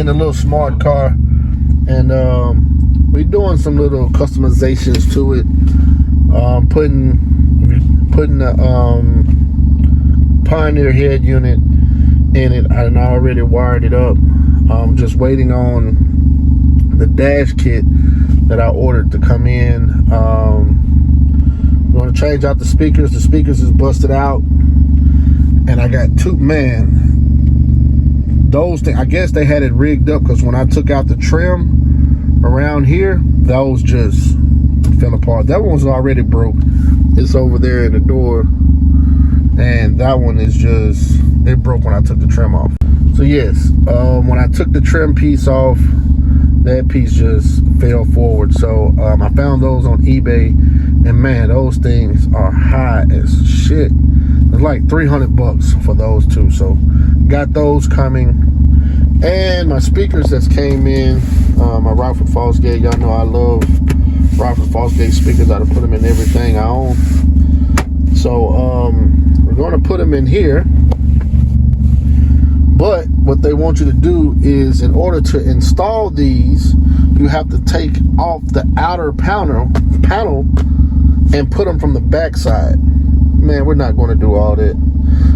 the little Smartcar, and we're doing some little customizations to it. Putting the Pioneer head unit in it. I already wired it up. I'm just waiting on the dash kit that I ordered to come in. I'm going to change out the speakers. The speakers is busted out, and I got two, those things, I guess they had it rigged up, because when I took out the trim around here, those just fell apart. That one's already broke. It's over there in the door, and that one is just, it broke when I took the trim off. So yes, when I took the trim piece off, that piece just fell forward. So I found those on eBay, and man, those things are high as shit. It's like 300 bucks for those two. So got those coming, and my speakers that came in, my Rockford Fosgate. Y'all know I love Rockford Fosgate speakers. I put them in everything I own. So we're going to put them in here. But what they want you to do is, in order to install these, you have to take off the outer panel and put them from the back side. Man, we're not going to do all that.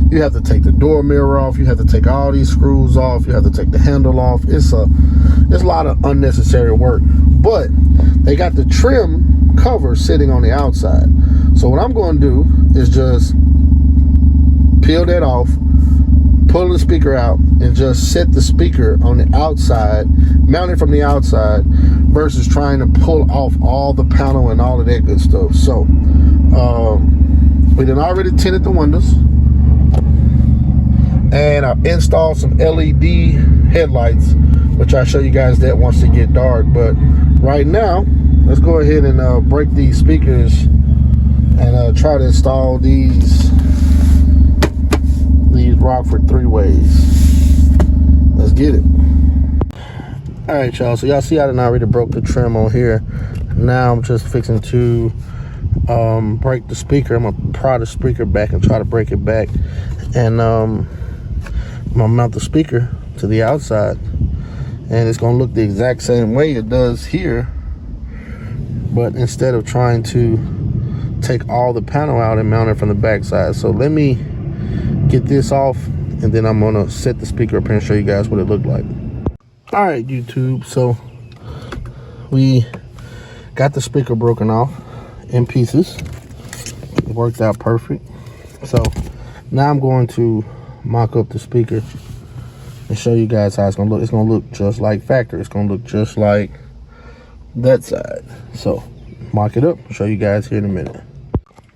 You have to take the door mirror off. You have to take all these screws off. You have to take the handle off. It's a lot of unnecessary work. But they got the trim cover sitting on the outside. So what I'm going to do is just peel that off, pull the speaker out, and just set the speaker on the outside, mount it from the outside, versus trying to pull off all the panel and all of that good stuff. So we done already tinted the windows, and I installed some LED headlights, which I'll show you guys that once they get dark. But right now, let's go ahead and break these speakers and try to install these Rockford 3-ways. Let's get it. All right, y'all, so y'all see I done already broke the trim on here. Now I'm just fixing to break the speaker. I'm gonna pry the speaker back and try to break it back, and I'm gonna mount the speaker to the outside, and it's gonna look the exact same way it does here, but instead of trying to take all the panel out and mount it from the back side. So let me get this off, and then I'm gonna set the speaker up here and show you guys what it looked like. All right, YouTube, so we got the speaker broken off in pieces. It worked out perfect. So now I'm going to mock up the speaker and show you guys how it's gonna look. It's gonna look just like factory. It's gonna look just like that side. So mock it up, show you guys here in a minute.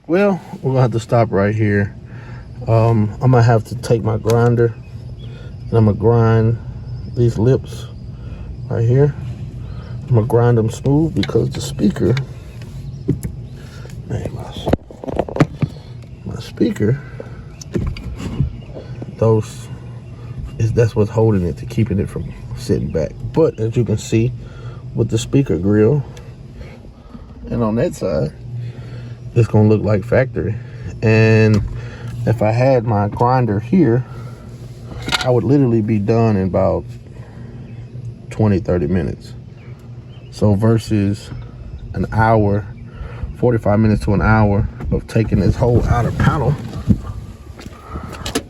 Well, we're gonna have to stop right here. I'm gonna have to take my grinder, and I'm gonna grind these lips right here. I'm gonna grind them smooth, because the speaker, man, my speaker, that's what's holding it, to keeping it from sitting back. But as you can see, with the speaker grill, and on that side, it's gonna look like factory. And if I had my grinder here, I would literally be done in about 20-30 minutes. So versus an hour, 45 minutes to an hour of taking this whole outer panel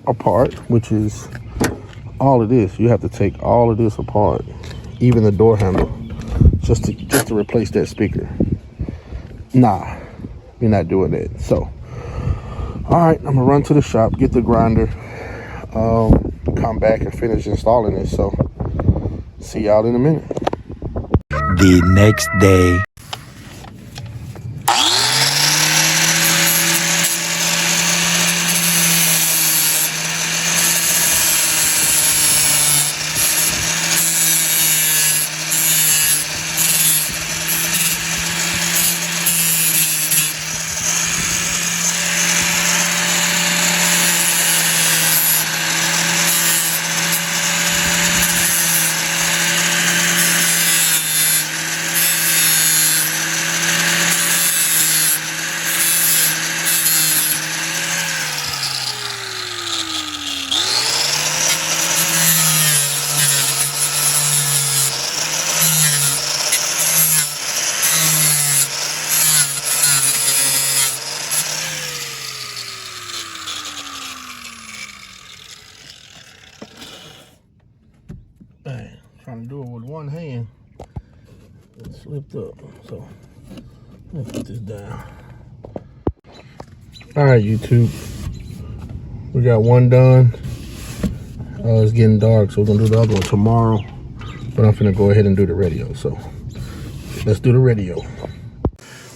apart, which is all it is. You have to take all of this apart, even the door handle, just to replace that speaker. Nah, we're not doing that. So all right, I'm gonna run to the shop, get the grinder, come back and finish installing it. So see y'all in a minute. The next day. one hand. It slipped up. So let's put this down. All right, YouTube. We got one done. It's getting dark, so we're gonna do the other one tomorrow. But I'm finna go ahead and do the radio. So let's do the radio.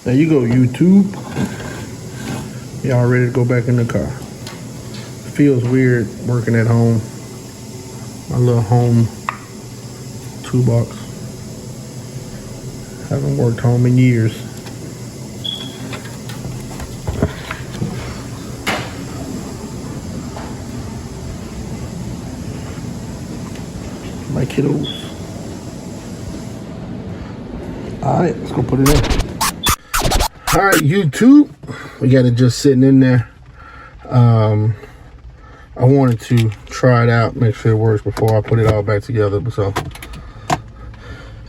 There you go, YouTube. Y'all ready to go back in the car? Feels weird working at home. My little home toolbox. Haven't worked home in years. My kiddos. Alright, let's go put it in. Alright, YouTube. We got it just sitting in there. I wanted to try it out, make sure it works before I put it all back together. So,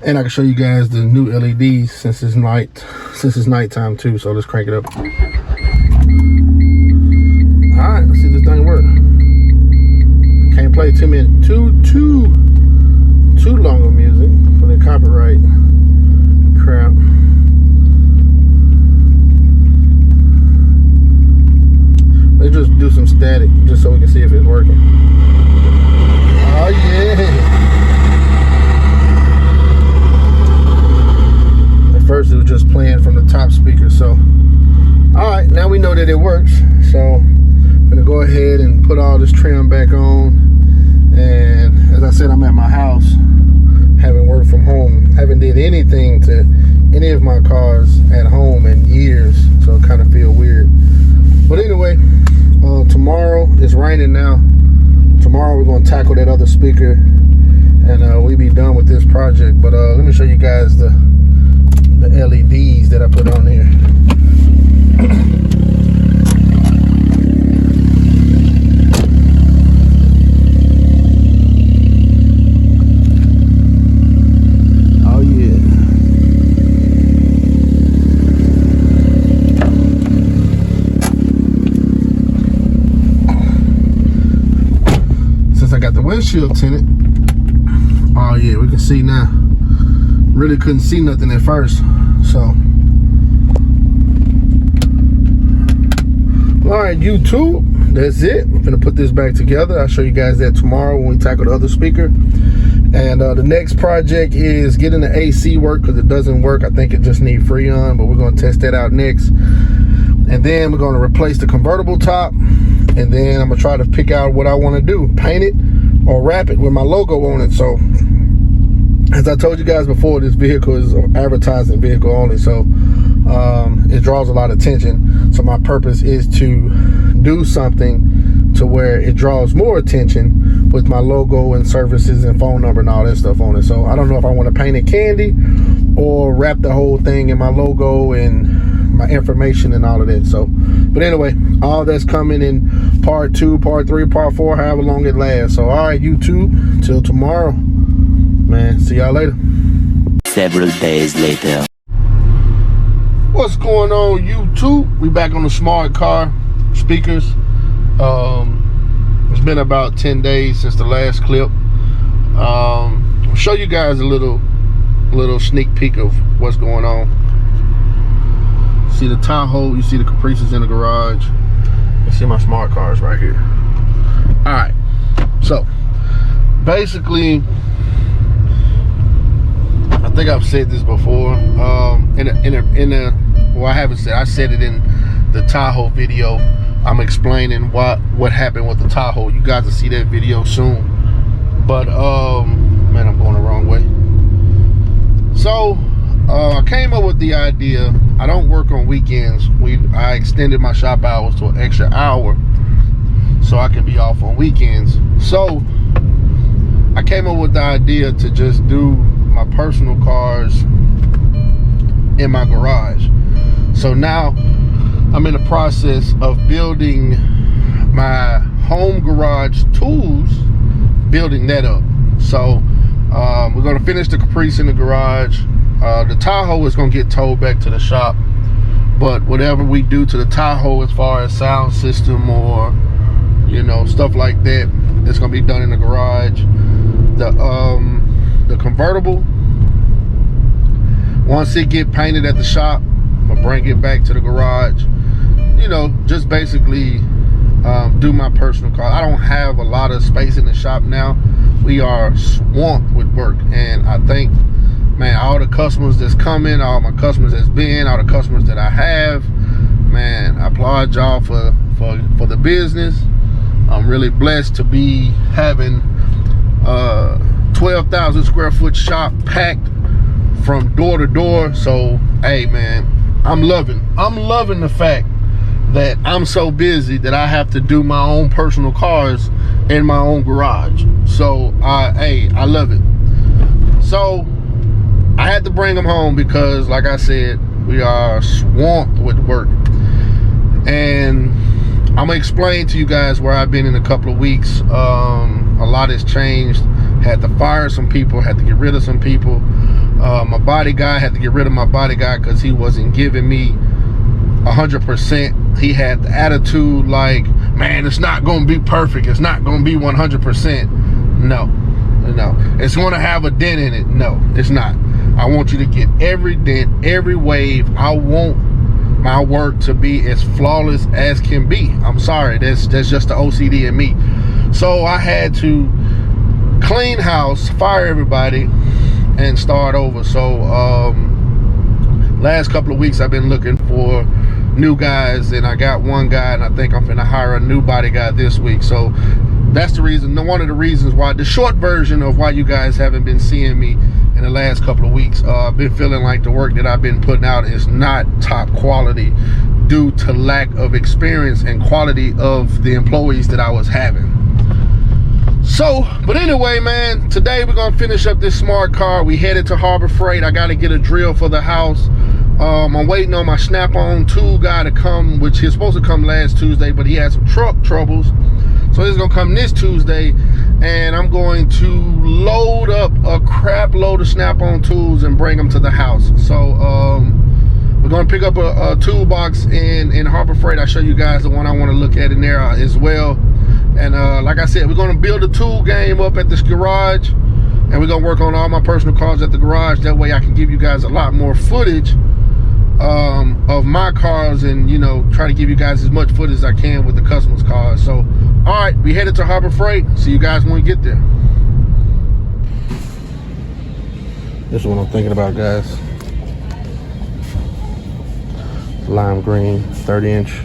and I can show you guys the new LEDs since it's nighttime too. So let's crank it up. All right, let's see if this thing works. Can't play too long of music for the copyright crap. Let's just do some static just so we can see if it's working. Oh yeah. At first it was just playing from the top speaker. So, all right, now we know that it works. So I'm gonna go ahead and put all this trim back on. And as I said, I'm at my house, having worked from home, haven't did anything to any of my cars at home in years. So it kind of feel weird. But anyway, tomorrow, it's raining now. Tomorrow we're going to tackle that other speaker and we'll be done with this project. But let me show you guys the LEDs that I put on here. Windshield tinted. Oh yeah, we can see now. Really couldn't see nothing at first. So, all right, YouTube, that's it. I'm gonna put this back together. I'll show you guys that tomorrow when we tackle the other speaker. And the next project is getting the AC work because it doesn't work. I think it just needs Freon, but we're gonna test that out next. And then we're gonna replace the convertible top. And then I'm gonna try to pick out what I want to do, paint it or wrap it with my logo on it. So as I told you guys before, this vehicle is an advertising vehicle only, so it draws a lot of attention. So my purpose is to do something to where it draws more attention with my logo and services and phone number and all that stuff on it. So I don't know if I want to paint it candy or wrap the whole thing in my logo and my information and all of that. So, but anyway, all that's coming in part 2, part 3, part 4, however long it lasts. So, all right, YouTube, till tomorrow, man. See y'all later. Several days later. What's going on, YouTube? We back on the Smartcar speakers. It's been about 10 days since the last clip. I'll show you guys a little sneak peek of what's going on. See the Tahoe, you see the Caprices in the garage. You see my smart cars right here. All right, so basically, I think I've said this before. Well, I haven't said. I said it in the Tahoe video. I'm explaining what happened with the Tahoe. You guys will see that video soon. But man, I'm going the wrong way. So I came up with the idea. I don't work on weekends. I extended my shop hours to an extra hour so I can be off on weekends. So I came up with the idea to just do my personal cars in my garage. So now I'm in the process of building my home garage tools, building that up. So we're gonna finish the Caprice in the garage. The Tahoe is gonna get towed back to the shop, but whatever we do to the Tahoe as far as sound system or, you know, stuff like that, it's gonna be done in the garage. the convertible. Once it get painted at the shop, I'm gonna bring it back to the garage. You know, just basically do my personal car. I don't have a lot of space in the shop now. We are swamped with work, and I think, man, all the customers that's coming, all my customers that's been, all the customers that I have, man, I applaud y'all for the business. I'm really blessed to be having 12,000 square foot shop packed from door to door. So hey, man, I'm loving the fact that I'm so busy that I have to do my own personal cars in my own garage. So hey, I love it. So I had to bring them home because, like I said, we are swamped with work. And I'm gonna explain to you guys where I've been in a couple of weeks. A lot has changed. Had to fire some people, had to get rid of some people. My body guy, had to get rid of my body guy because he wasn't giving me 100%. He had the attitude like, man, it's not gonna be perfect, it's not gonna be 100%. No, it's gonna have a dent in it. No, it's not. I want you to get every dent, every wave. I want my work to be as flawless as can be. I'm sorry, that's just the OCD in me. So I had to clean house, fire everybody, and start over. So last couple of weeks I've been looking for new guys, and I got one guy, and I think I'm gonna hire a new body guy this week. So that's the reason, one of the reasons why, the short version of why you guys haven't been seeing me in the last couple of weeks. I've been feeling like the work that I've been putting out is not top quality due to lack of experience and quality of the employees that I was having. So, but anyway, man, today we're gonna finish up this smart car. We headed to Harbor Freight. I gotta get a drill for the house. I'm waiting on my snap-on tool guy to come, which he's supposed to come last Tuesday, but he had some truck troubles. So he's gonna come this Tuesday, and I'm going to load up a crap load of snap-on tools and bring them to the house. So we're gonna pick up a toolbox in Harbor Freight. I'll show you guys the one I wanna look at in there as well. And like I said, we're gonna build a tool game up at this garage, and we're gonna work on all my personal cars at the garage. That way I can give you guys a lot more footage of my cars, and you know, try to give you guys as much footage as I can with the customers' cars. So all right, we headed to Harbor Freight. See you guys when we get there. This is what I'm thinking about, guys. Lime green, 30-inch.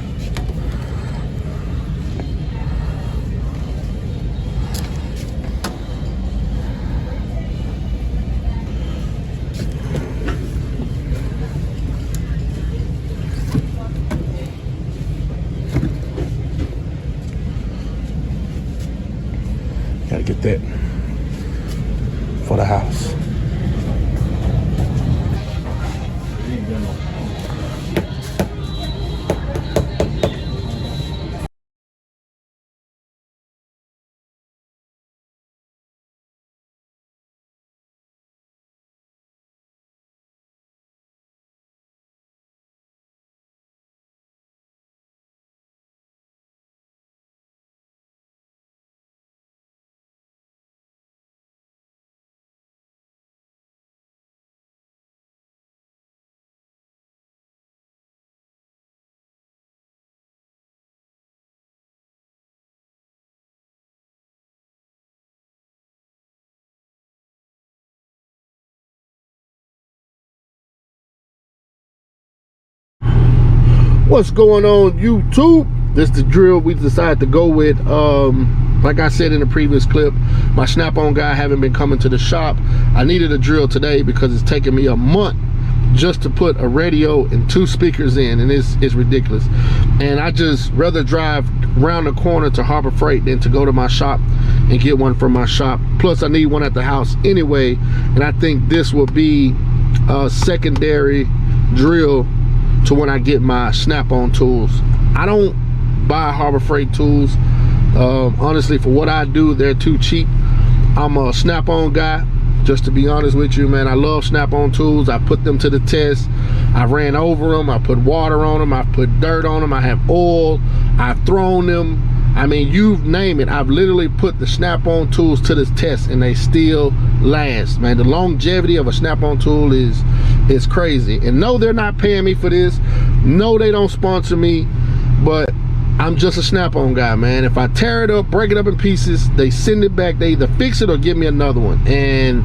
Gotta get that for the house. What's going on, YouTube? This is the drill we decided to go with. Like I said in the previous clip, my snap-on guy haven't been coming to the shop. I needed a drill today because it's taken me a month just to put a radio and 2 speakers in, and it's ridiculous. And I just rather drive around the corner to Harbor Freight than to go to my shop and get one from my shop. Plus I need one at the house anyway, and I think this will be a secondary drill to when I get my snap-on tools. I don't buy Harbor Freight tools. Honestly, for what I do, they're too cheap. I'm a snap-on guy, just to be honest with you, man. I love snap-on tools. I put them to the test. I ran over them. I put water on them. I put dirt on them. I have oil. I've thrown them. I mean, you name it. I've literally put the snap-on tools to this test and they still last, man. The longevity of a snap-on tool is crazy. And no, they're not paying me for this. No, they don't sponsor me, but I'm just a snap-on guy, man. If I tear it up, break it up in pieces, they send it back. They either fix it or give me another one. And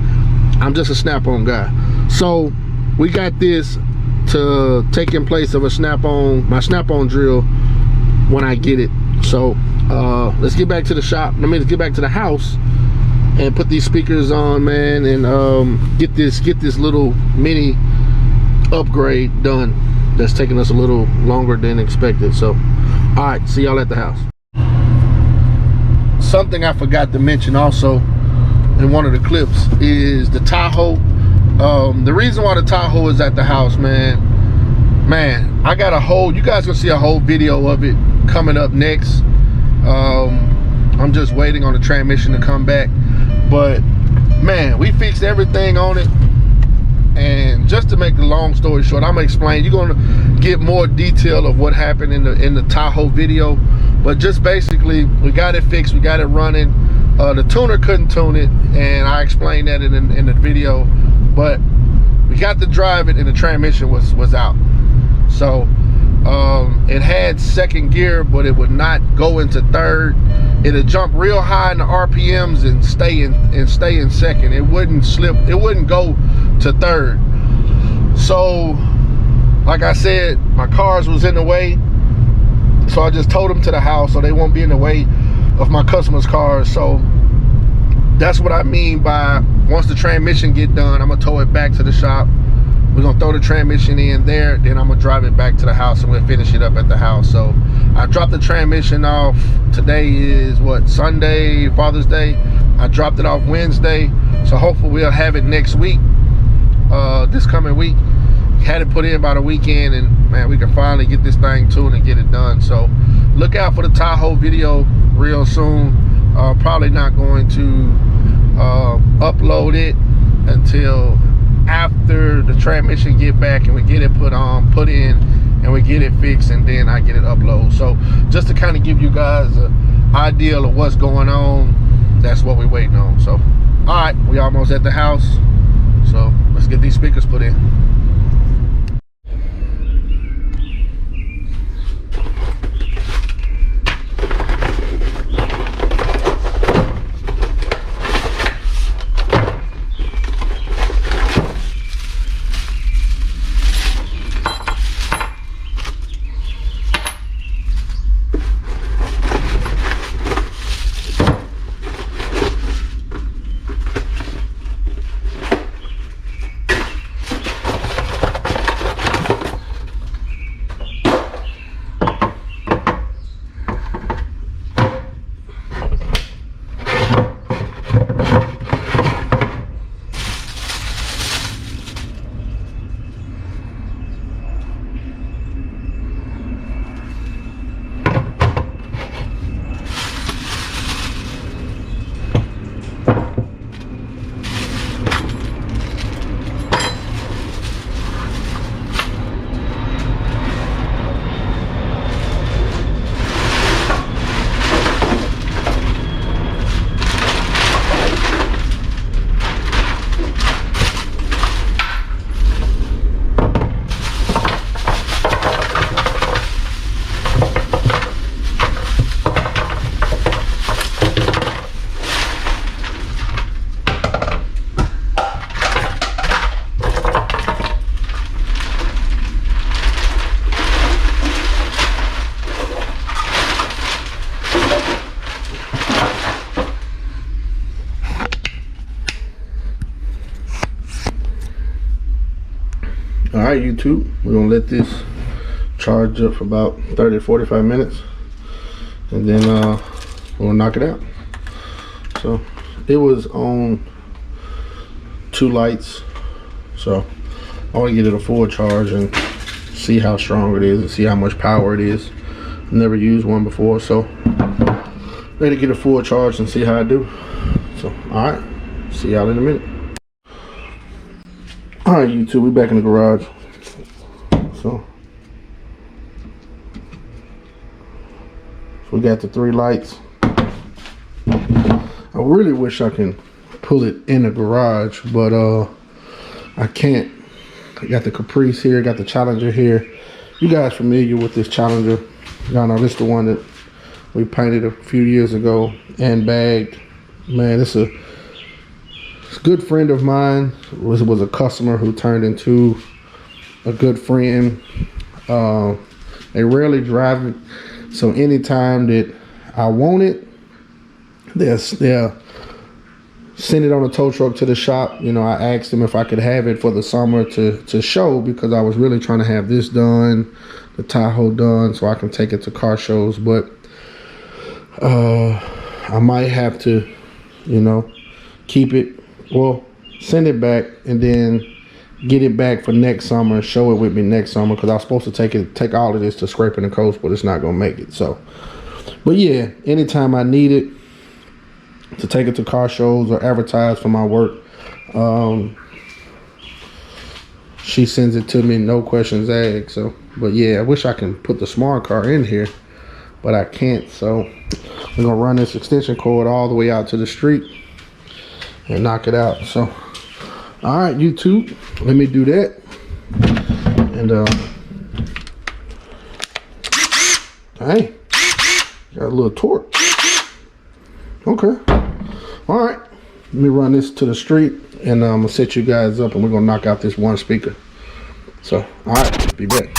I'm just a snap-on guy. So we got this to take in place of a snap-on, my snap-on drill when I get it. So let's get back to the shop. Let's get back to the house and put these speakers on, man, and get this little mini upgrade done. That's taking us a little longer than expected. So all right, see y'all at the house. Something I forgot to mention also in one of the clips is the Tahoe. The reason why the Tahoe is at the house, man, I got a whole, you guys gonna see a whole video of it coming up next. I'm just waiting on the transmission to come back, but man, we fixed everything on it. And just to make the long story short, I'm gonna explain. You're gonna get more detail of what happened in the Tahoe video, but just basically we got it fixed, we got it running. The tuner couldn't tune it, and I explained that in the video, but we got to drive it and the transmission was out. So it had second gear, but it would not go into third. It'd jump real high in the RPMs and stay in second. It wouldn't slip, it wouldn't go to third. So like I said, my cars was in the way, so I just towed them to the house so they won't be in the way of my customers' cars. So that's what I mean by once the transmission get done, I'm gonna tow it back to the shop. We're gonna throw the transmission in there, then I'm gonna drive it back to the house and we'll finish it up at the house. So I dropped the transmission off. Today is what, Sunday, Father's Day. I dropped it off Wednesday, so hopefully we'll have it next week, this coming week. Had it put in by the weekend, and man, we can finally get this thing tuned and get it done. So look out for the Tahoe video real soon. Probably not going to upload it until after the transmission get back and we get it put in and we get it fixed, and then I get it uploaded. So just to kind of give you guys an idea of what's going on, that's what we're waiting on. So all right, we almost at the house, so let's get these speakers put in. All right, YouTube, we're gonna let this charge up for about 30 to 45 minutes, and then we'll knock it out. So it was on 2 lights, so I want to get it a full charge and see how strong it is and see how much power it is. I've never used one before, so ready to get a full charge and see how I do. So all right, see y'all in a minute. All right, YouTube, we back in the garage. So We got the 3 lights. I really wish I can pull it in the garage, but I can't. I got the Caprice here, got the Challenger here. You guys familiar with this Challenger? Y'all know this is the one that we painted a few years ago and bagged. Man, it's a good friend of mine. Was a customer who turned into a good friend. They rarely drive it, so anytime that I want it, they'll send it on a tow truck to the shop. You know, I asked them if I could have it for the summer to show, because I was really trying to have this done, the Tahoe done, so I can take it to car shows. But I might have to, you know, keep it, well, send it back and then get it back for next summer and show it with me next summer, because I was supposed to take all of this to Scraping the Coast, but it's not gonna make it. So, but yeah, anytime I need it to take it to car shows or advertise for my work, she sends it to me, no questions asked. So, but yeah, I wish I can put the Smartcar in here, but I can't. So we're gonna run this extension cord all the way out to the street and knock it out. So, all right, YouTube, let me do that. And hey, got a little torque. Okay. All right, let me run this to the street, and I'm gonna set you guys up, and we're gonna knock out this one speaker. So, all right, be back.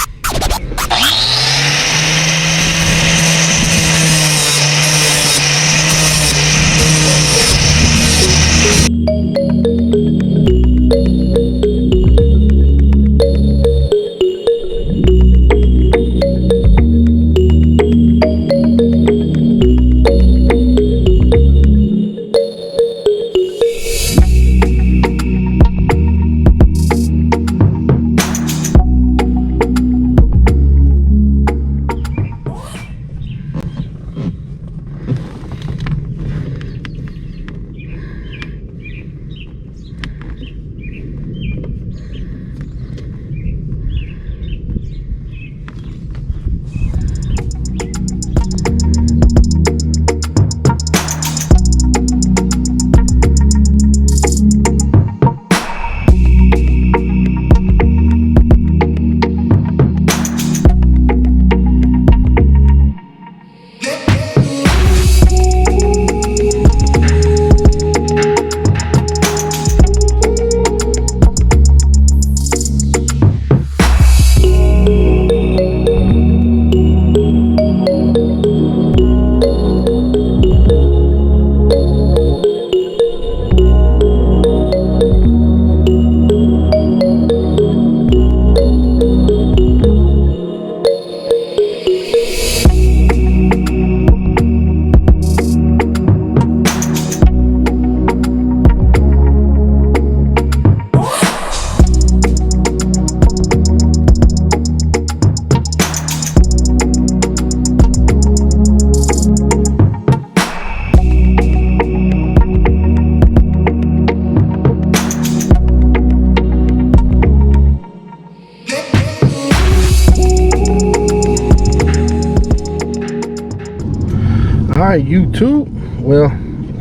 Alright, YouTube. Well,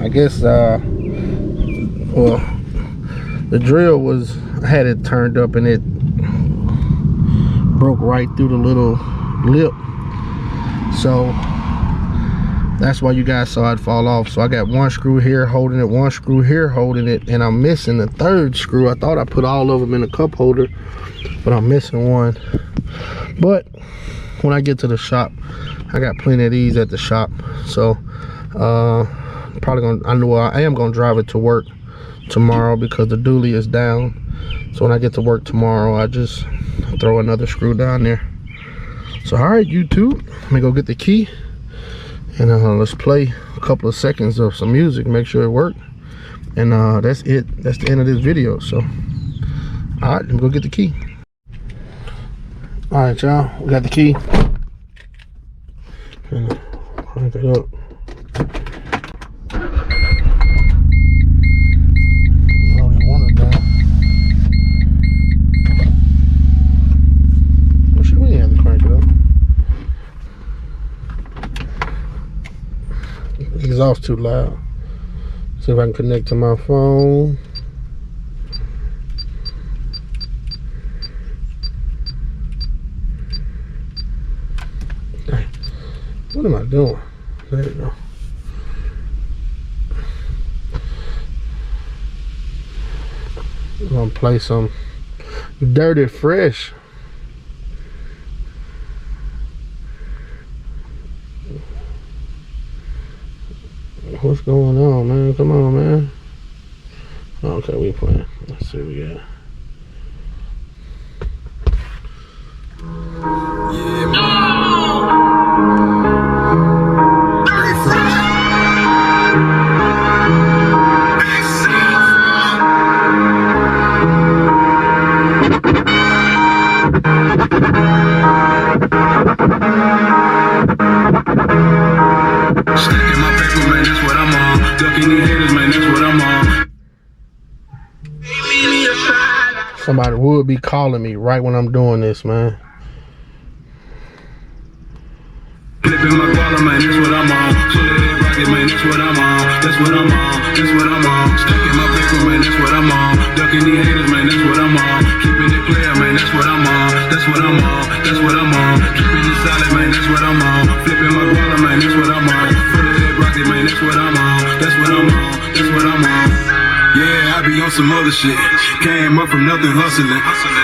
I guess well, the drill was, I had it turned up and it broke right through the little lip, so that's why you guys saw it fall off. So I got one screw here holding it, one screw here holding it, and I'm missing the third screw. I thought I put all of them in a cup holder, but I'm missing one. But when I get to the shop, I got plenty of these at the shop, so probably gonna, I am gonna drive it to work tomorrow because the dually is down. So when I get to work tomorrow, I just throw another screw down there. So all right, YouTube, let me go get the key, and let's play a couple of seconds of some music, make sure it works, and that's it. That's the end of this video. So all right, let me go get the key. All right, y'all, we got the key. And crank it up. Already one of them. What should we have to crank it up? exhaust too loud. See if I can connect to my phone. Dang. What am I doing? There you go. I'm gonna play some Dirty Fresh. What's going on, man? Come on, man. Okay, we playing. Let's see what we got. Yeah, man. Stacking my paper, man, that's what I'm on. Ducking these haters, man, that's what I'm on. Somebody would be calling me right when I'm doing this, man. Flipping my collar, man, that's what I'm on. So let it rock it, man, that's what I'm on. That's what I'm on, that's what I'm on. Stacking my paper, man, that's what I'm on. Ducking these haters, man, that's what I'm on. Keeping it player, man, that's what I'm on. That's what I'm on, that's what I'm on. Keeping it solid, man, that's what I'm on. Flipping my collar, man, that's what I'm on. So let it rock it, man, that's what I'm on. That's what I'm on, that's what I'm on. Yeah, I be on some other shit. Came up from nothing hustling.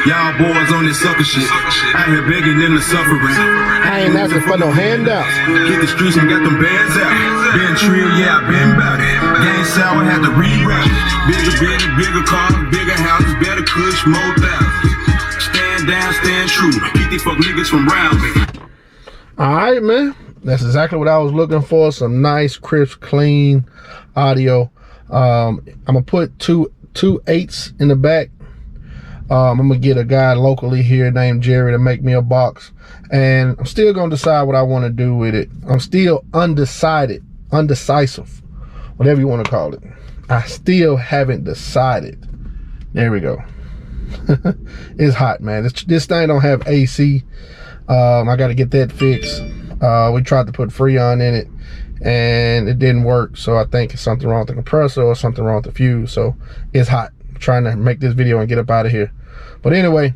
Y'all boys on this sucker shit. Out here begging them to suffering. I ain't asking for no handouts. Hit the streets and got them bands out. Been trill, yeah, I been bout it. Game sour, had to reroute it. Bigger cars, bigger houses, better kush, more thousands. Stand down, stand true. Keep these fuck niggas from round me. Alright, man. That's exactly what I was looking for. Some nice, crisp, clean audio. I'm gonna put two 8s in the back. I'm gonna get a guy locally here named Jerry to make me a box, and I'm still gonna decide what I want to do with it. I'm still undecisive, whatever you want to call it. I still haven't decided. There we go. It's hot, man. This thing don't have AC. I got to get that fixed. We tried to put Freon in it and it didn't work, so I think it's something wrong with the compressor or something wrong with the fuse. So it's hot. I'm trying to make this video and get up out of here. But anyway,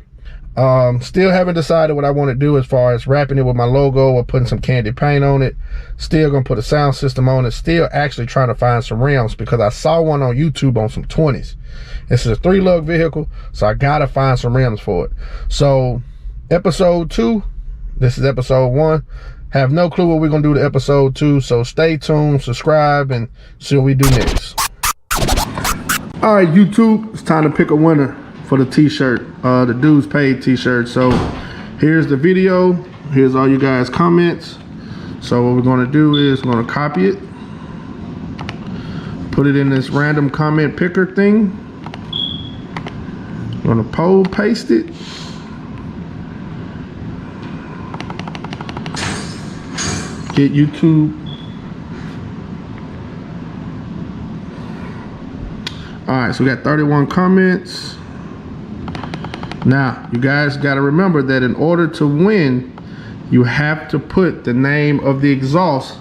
still haven't decided what I want to do as far as wrapping it with my logo or putting some candy paint on it. Still gonna put a sound system on it. Still actually trying to find some rims because I saw one on YouTube on some 20s. This is a 3-lug vehicle, so I gotta find some rims for it. So episode 2, this is episode 1. Have no clue what we're gonna do to episode 2, so stay tuned, subscribe, and see what we do next. All right, YouTube, it's time to pick a winner for the t-shirt, the Dudes Paid t-shirt. So here's the video, here's all you guys' comments. So what we're gonna do is we're gonna copy it, put it in this random comment picker thing. I'm gonna paste it. Get YouTube. All right, so we got 31 comments. Now, you guys got to remember that in order to win, you have to put the name of the exhaust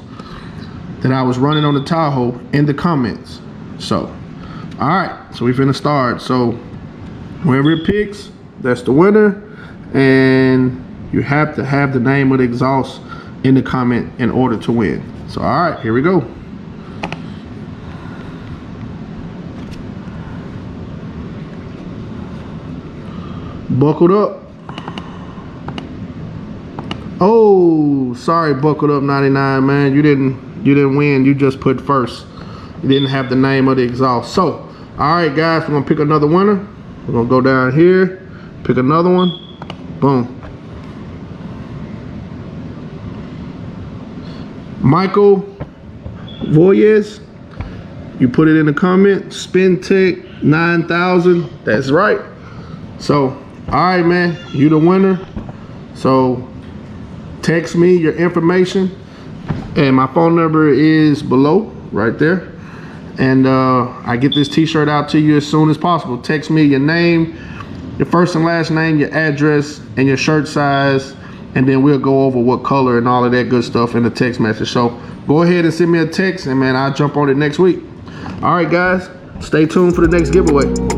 that I was running on the Tahoe in the comments. So, all right, so we finna start. So, whoever it picks, that's the winner. And you have to have the name of the exhaust in the comment in order to win. So, all right, here we go. Buckled up. Oh, sorry, Buckled Up 99, man. You didn't win. You just put first. You didn't have the name of the exhaust. So, all right, guys, we're gonna pick another winner. We're gonna go down here, pick another one. Boom. Michael Voyez, you put it in the comment. SpinTech 9000. That's right. So, all right, man, you the winner. So text me your information, and my phone number is below right there, and I get this t-shirt out to you as soon as possible. Text me your name, your first and last name, your address, and your shirt size, and then we'll go over what color and all of that good stuff in the text message. So go ahead and send me a text, and man, I'll jump on it next week. All right, guys, stay tuned for the next giveaway.